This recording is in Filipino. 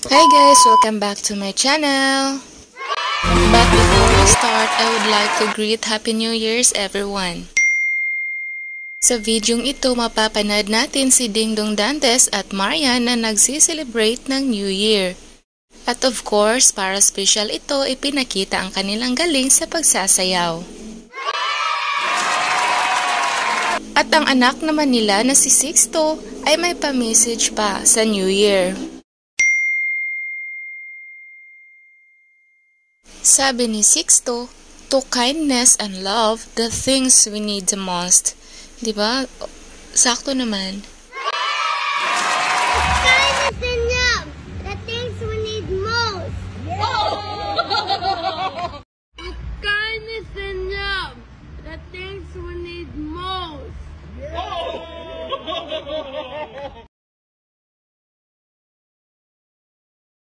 Hi guys! Welcome back to my channel! But before we start, I would like to greet Happy New Year's everyone! Sa videong ito, mapapanood natin si Dingdong Dantes at Marian na nagsiselebrate ng New Year. At of course, para special ito, ipinakita ang kanilang galing sa pagsasayaw. At ang anak naman nila na si Sixto ay may pa-message pa sa New Year. Sabi ni Sixto, to kindness and love, the things we need the most. Diba? Sakto naman.